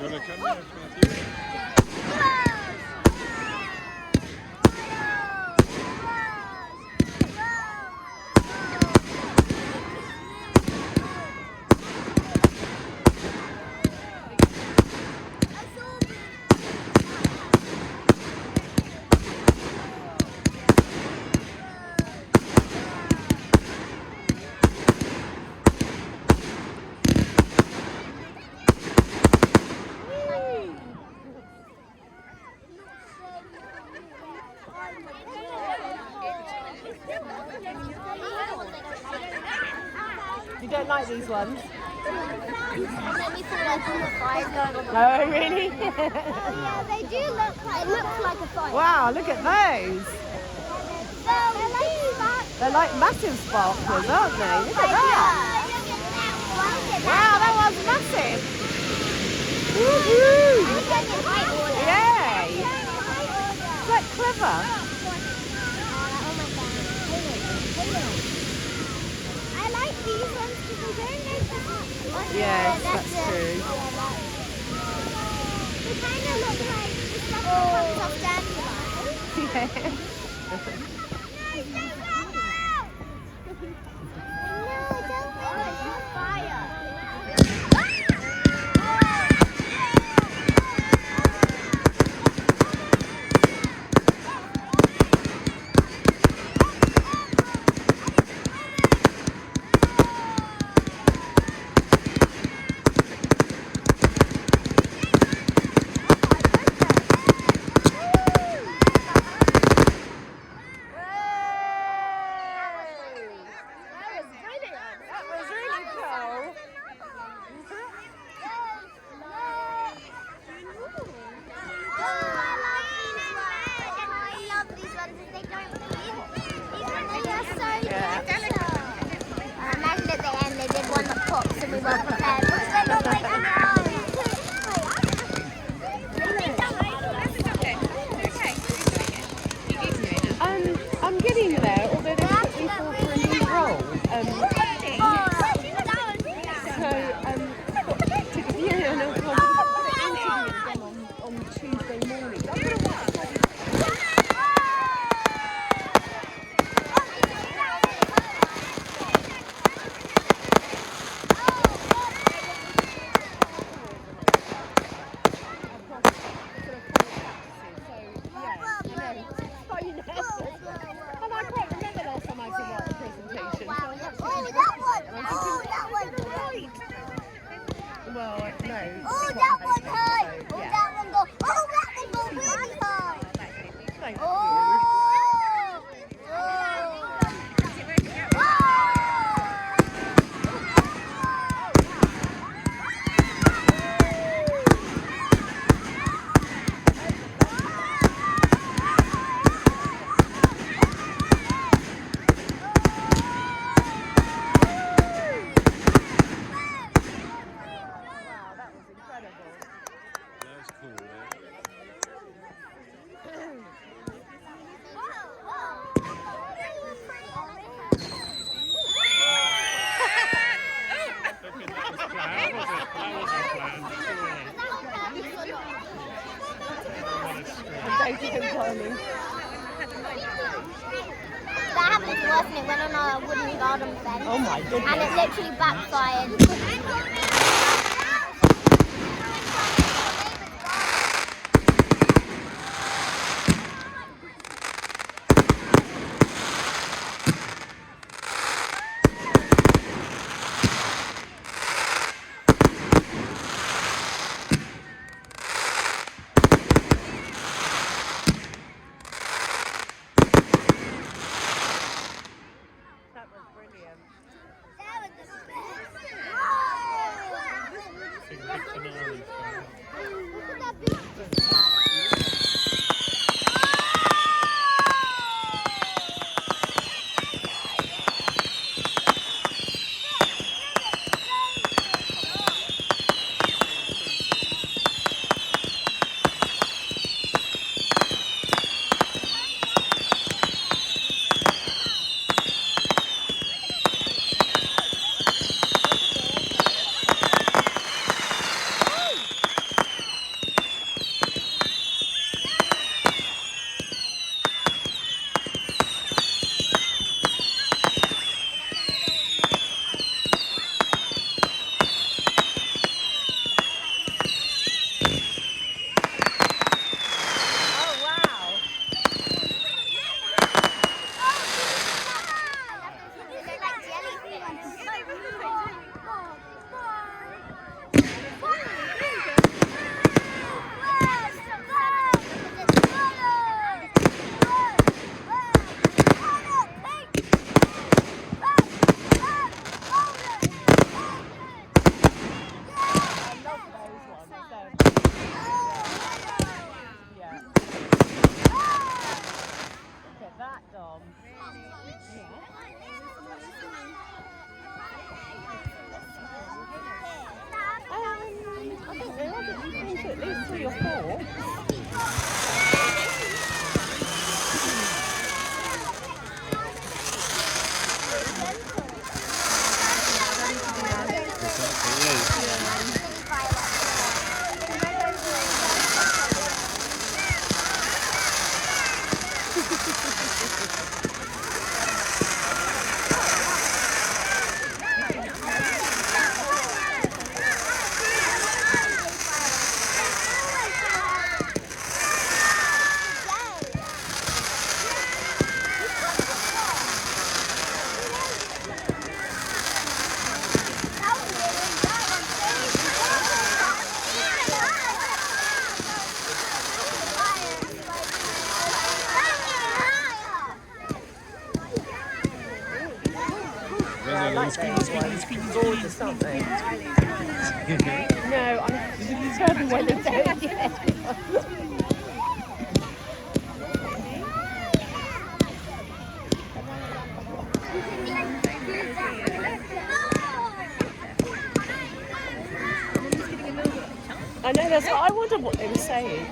You don't like these ones? Oh, really? Yeah, they do look like, it looks like a fire. Wow, look at those. They're like massive sparklers, aren't they? Look at that. Wow, that one's massive. Woohoo! Yay! Is that clever? I like these ones because they don't know. Yes, that's true. They kind of look like the stuff that comes off dandelions. No, don't make it on fire. I'm getting there, although they put me forward for a new role. On Tuesday morning. Well, no. Oh, that one high. Oh, that one go. Oh, that one go really high. Thank Oh. That happened to us and it went on our wooden garden fence. Oh my goodness. And it literally backfired. That was brilliant. That was the Look at that big ones. Gorgeous, aren't they? No, I'm certain when they don't yet. I know, that's what I wondered what they were saying.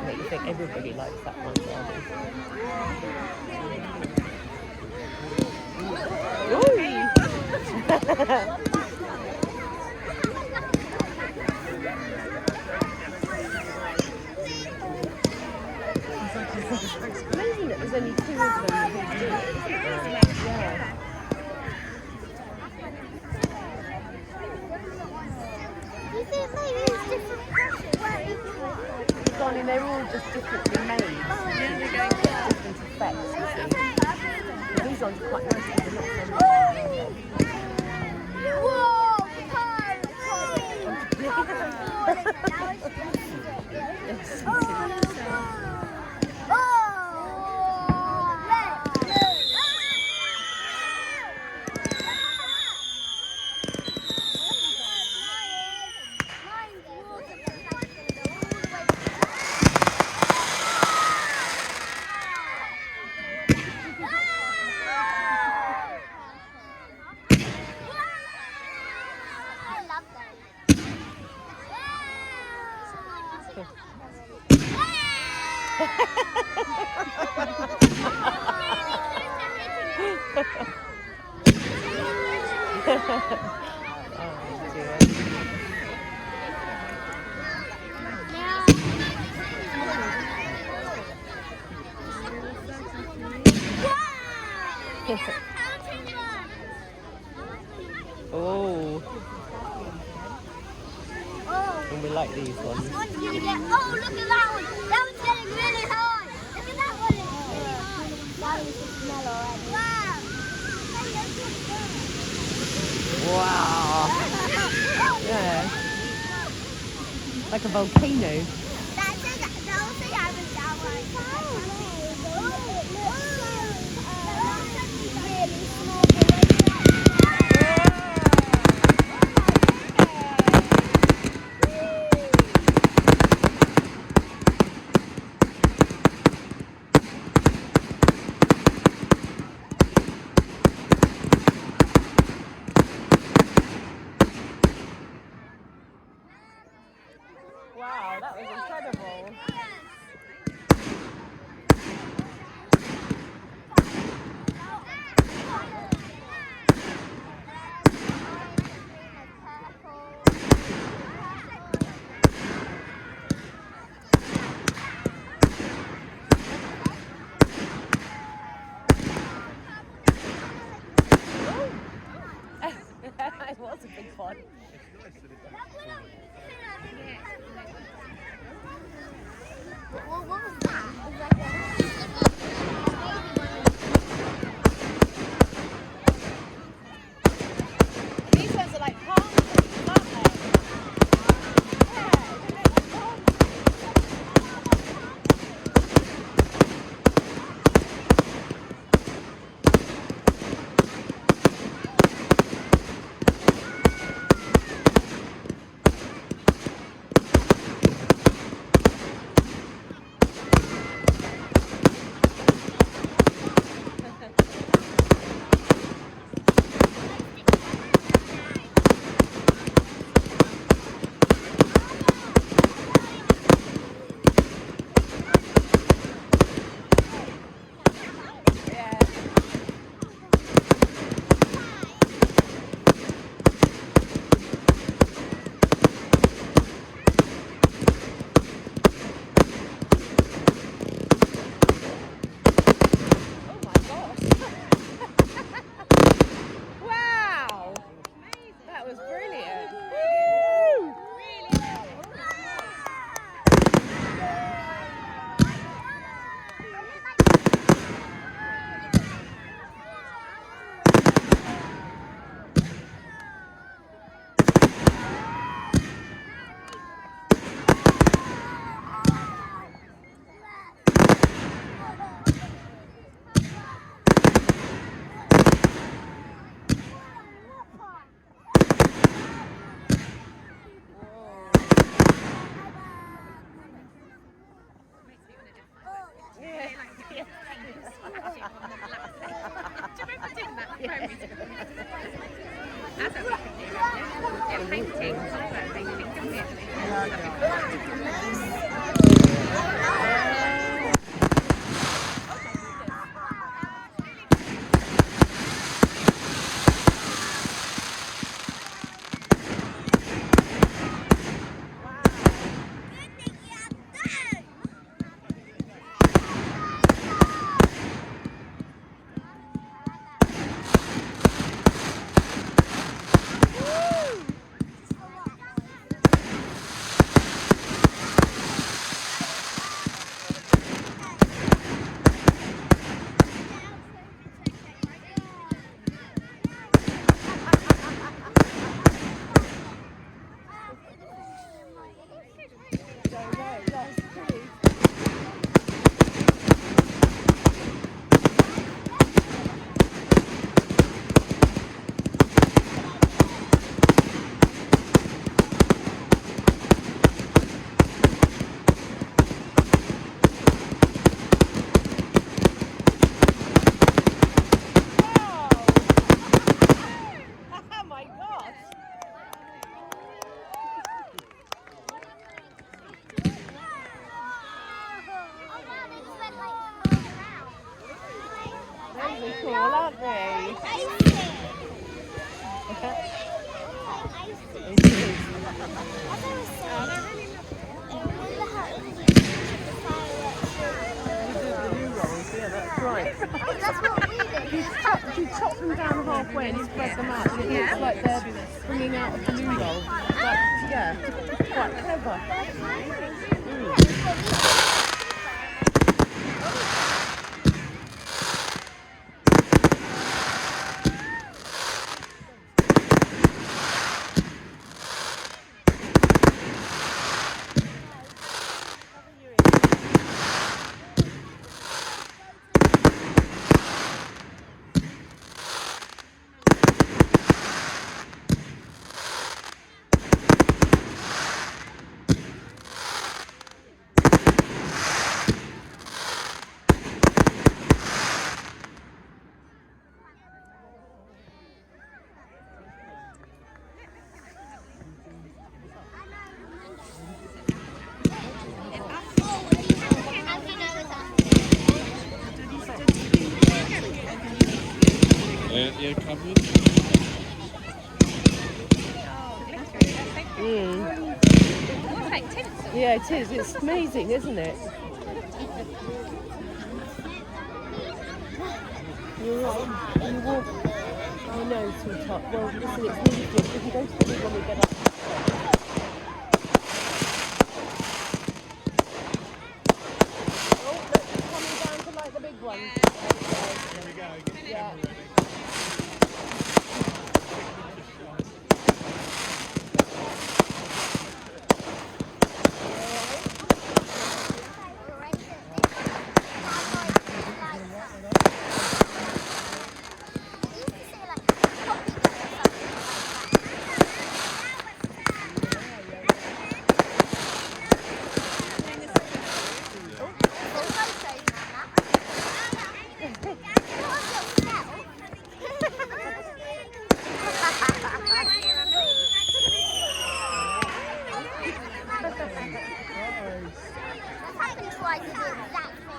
I think everybody likes that one, It's amazing that there's only 2 of them who do it. Yeah. You think maybe it's different pressure where each one? Darling, they're all just differently made. Different effects, you see. These ones are quite nice because they're not so Whoa! Oh. And we like these ones. Oh, look at that one. That one's getting really high. Look at that one. That is the smell already. Wow. Yeah. Like a volcano. Wow, that was It is. We do the new rolls, yeah, that's right. That's what we did. You chop them down halfway and spread them out, and it looks like they're springing out of the new roll. But yeah, quite clever. Yeah, covered. Yeah, it is. It's amazing, isn't it? You're right. You walk. Oh no, sweetheart. Well, listen, it's really good. We can go to the big one we get up. Oh, look, it's coming down to like the big one. There we go. Yeah.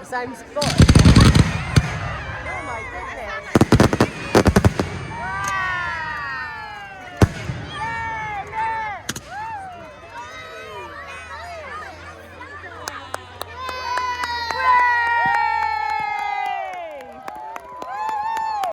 Same spot.